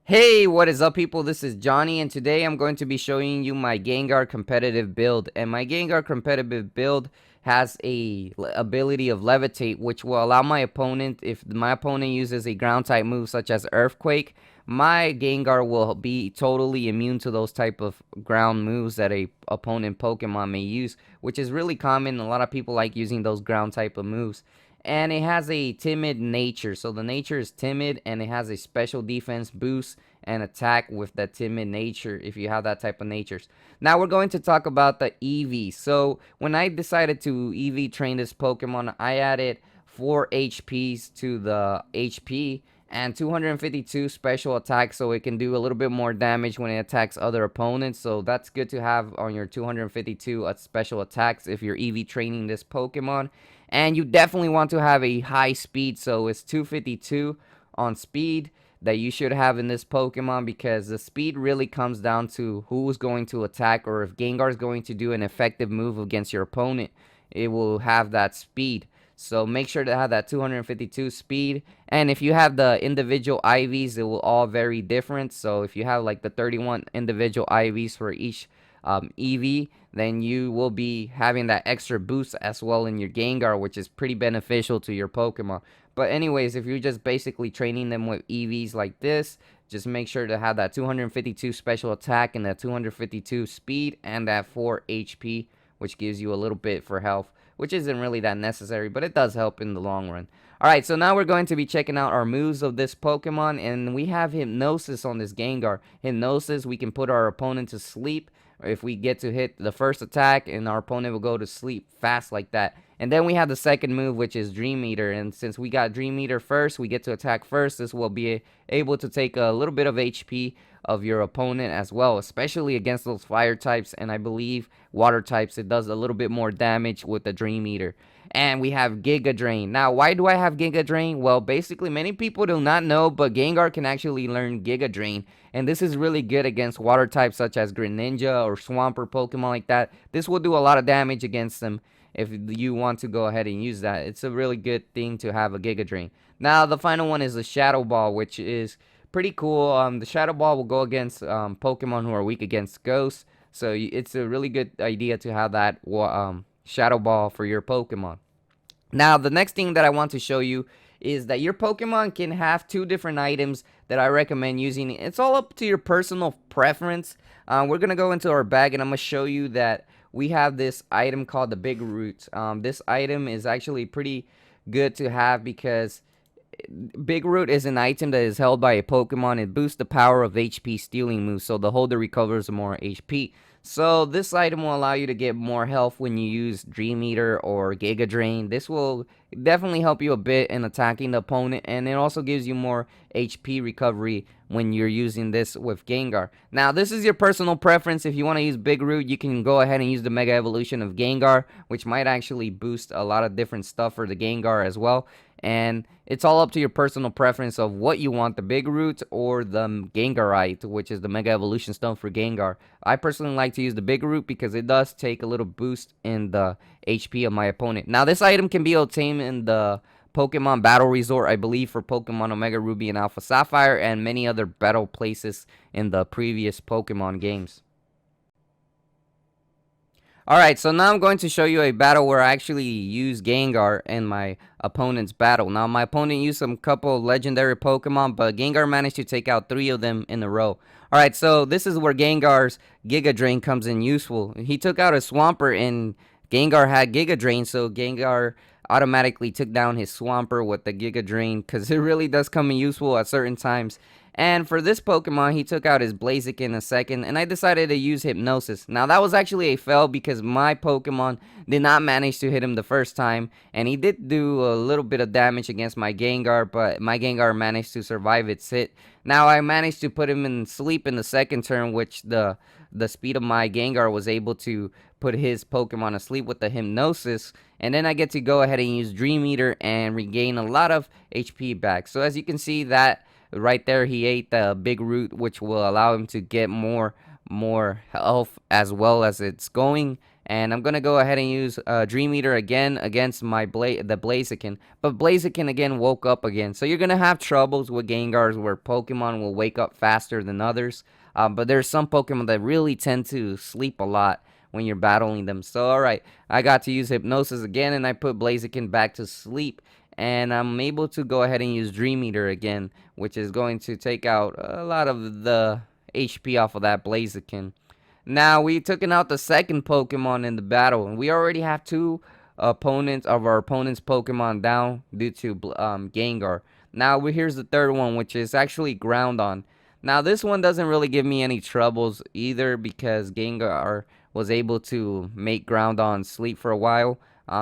Hey, what is up, people? This is Johnny, and today I'm going to be showing you my Gengar competitive build. And my Gengar competitive build has a ability of levitate, which will allow my opponent, if my opponent uses a ground type move such as Earthquake, my Gengar will be totally immune to those type of ground moves that a opponent Pokemon may use, which is really common. A lot of people like using those ground type of moves, and it has a timid nature. So the nature is timid, and it has a special defense boost and attack with that timid nature if you have that type of natures. Now we're going to talk about the EV. So when I decided to EV train this Pokemon, I added 4 HPs to the HP and 252 special attack, so it can do a little bit more damage when it attacks other opponents. So that's good to have on your 252 special attacks if you're EV training this Pokemon. And you definitely want to have a high speed, so it's 252 on speed that you should have in this Pokemon, because the speed really comes down to who's going to attack, or if Gengar is going to do an effective move against your opponent, it will have that speed. So make sure to have that 252 speed. And if you have the individual IVs, it will all vary different. So if you have like the 31 individual IVs for each EV, then you will be having that extra boost as well in your Gengar, which is pretty beneficial to your Pokemon. But anyways, if you're just basically training them with EVs like this, just make sure to have that 252 special attack and that 252 speed and that 4 HP, which gives you a little bit for health, which isn't really that necessary, but it does help in the long run. Alright, so now we're going to be checking out our moves of this Pokemon, and we have Hypnosis on this Gengar. Hypnosis, we can put our opponent to sleep if we get to hit the first attack, and our opponent will go to sleep fast like that. And then we have the second move, which is Dream Eater, and since we got Dream Eater first, we get to attack first. This will be able to take a little bit of HP of your opponent as well, especially against those fire types, and I believe water types. It does a little bit more damage with the Dream Eater. And we have Giga Drain. Now, why do I have Giga Drain? Well, basically, many people do not know, but Gengar can actually learn Giga Drain, and this is really good against water types such as Greninja or Swampert Pokemon like that. This will do a lot of damage against them if you want to go ahead and use that. It's a really good thing to have a Giga Drain. Now, the final one is the Shadow Ball, which is pretty cool. The Shadow Ball will go against Pokemon who are weak against Ghosts, so it's a really good idea to have that Shadow Ball for your Pokemon. Now, the next thing that I want to show you is that your Pokemon can have two different items that I recommend using. It's all up to your personal preference. We're going to go into our bag, and I'm going to show you that we have this item called the Big Root. This item is actually pretty good to have because Big Root is an item that is held by a Pokemon. It boosts the power of HP stealing moves, so the holder recovers more HP. So this item will allow you to get more health when you use Dream Eater or Giga Drain. This will definitely help you a bit in attacking the opponent, and it also gives you more HP recovery when you're using this with Gengar. Now, this is your personal preference. If you want to use Big Root, you can go ahead and use the Mega Evolution of Gengar, which might actually boost a lot of different stuff for the Gengar as well. And it's all up to your personal preference of what you want, the Big Root or the Gengarite, which is the Mega Evolution Stone for Gengar. I personally like to use the Big Root because it does take a little boost in the HP of my opponent. Now, this item can be obtained in the Pokemon Battle Resort, I believe, for Pokemon Omega Ruby and Alpha Sapphire, and many other battle places in the previous Pokemon games. Alright, so now I'm going to show you a battle where I actually use Gengar in my opponent's battle. Now, my opponent used some couple legendary Pokemon, but Gengar managed to take out 3 of them in a row. Alright, so this is where Gengar's Giga Drain comes in useful. He took out a Swampert, and Gengar had Giga Drain, so Gengar automatically took down his Swampert with the Giga Drain, because it really does come in useful at certain times. And for this Pokemon, he took out his Blaziken in a second, and I decided to use Hypnosis. Now, that was actually a fail because my Pokemon did not manage to hit him the first time, and he did do a little bit of damage against my Gengar, but my Gengar managed to survive its hit. Now, I managed to put him in sleep in the second turn, which the speed of my Gengar was able to put his Pokemon asleep with the Hypnosis, and then I get to go ahead and use Dream Eater and regain a lot of HP back. So as you can see, that right there, he ate the Big Root, which will allow him to get more health as well as it's going. And I'm gonna go ahead and use Dream Eater again against my the Blaziken. But Blaziken again woke up again. So you're gonna have troubles with Gengars where Pokemon will wake up faster than others. But there's some Pokemon that really tend to sleep a lot when you're battling them. So alright, I got to use Hypnosis again, and I put Blaziken back to sleep. And I'm able to go ahead and use Dream Eater again, which is going to take out a lot of the HP off of that Blaziken. Now, we taken out the second Pokemon in the battle, and we already have two opponents of our opponent's Pokemon down due to Gengar. Now, here's the third one, which is actually Groundon. Now, this one doesn't really give me any troubles either because Gengar was able to make Groundon sleep for a while.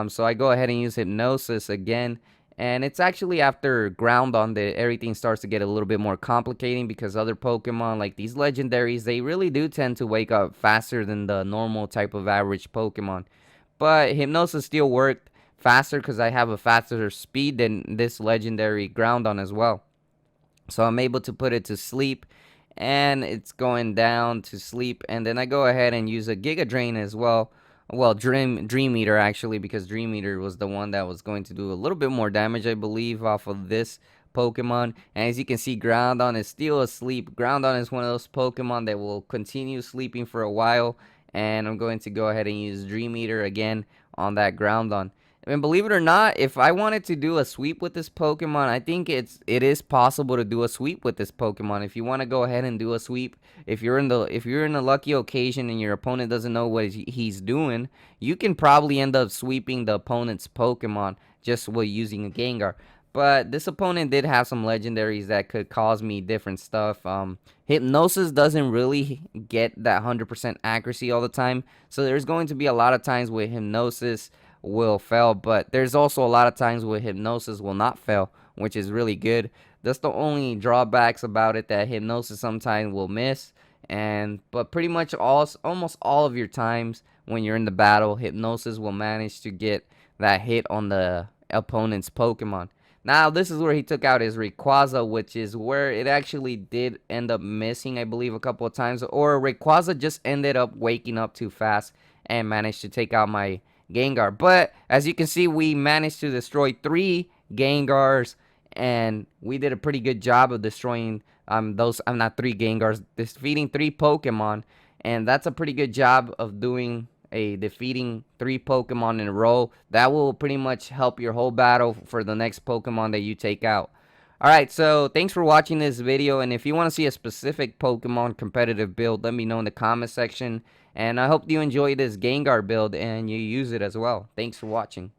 So I go ahead and use Hypnosis again. And it's actually after Groundon that everything starts to get a little bit more complicating because other Pokemon, like these legendaries, they really do tend to wake up faster than the normal type of average Pokemon. But Hypnosis still worked faster because I have a faster speed than this legendary Groundon as well. So I'm able to put it to sleep, and it's going down to sleep. And then I go ahead and use a Giga Drain as well. Well, Dream Eater actually, because Dream Eater was the one that was going to do a little bit more damage, I believe, off of this Pokemon. And as you can see, Groundon is still asleep. Groundon is one of those Pokemon that will continue sleeping for a while. And I'm going to go ahead and use Dream Eater again on that Groundon. And believe it or not, if I wanted to do a sweep with this Pokemon, I think it is possible to do a sweep with this Pokemon. If you want to go ahead and do a sweep, if you're in a lucky occasion and your opponent doesn't know what he's doing, you can probably end up sweeping the opponent's Pokemon just with using a Gengar. But this opponent did have some legendaries that could cause me different stuff. Hypnosis doesn't really get that 100% accuracy all the time, so there's going to be a lot of times where Hypnosis will fail, but there's also a lot of times where Hypnosis will not fail, which is really good. That's the only drawbacks about it, that Hypnosis sometimes will miss, but pretty much almost all of your times when you're in the battle, Hypnosis will manage to get that hit on the opponent's Pokemon. Now, this is where he took out his Rayquaza, which is where it actually did end up missing, I believe, a couple of times, or Rayquaza just ended up waking up too fast and managed to take out my Gengar. But as you can see, we managed to destroy 3 Gengars, and we did a pretty good job of destroying not 3 Gengars, defeating 3 Pokemon, and that's a pretty good job of defeating 3 Pokemon in a row. That will pretty much help your whole battle for the next Pokemon that you take out. Alright, so thanks for watching this video, and if you want to see a specific Pokemon competitive build, let me know in the comment section. And I hope you enjoy this Gengar build and you use it as well. Thanks for watching.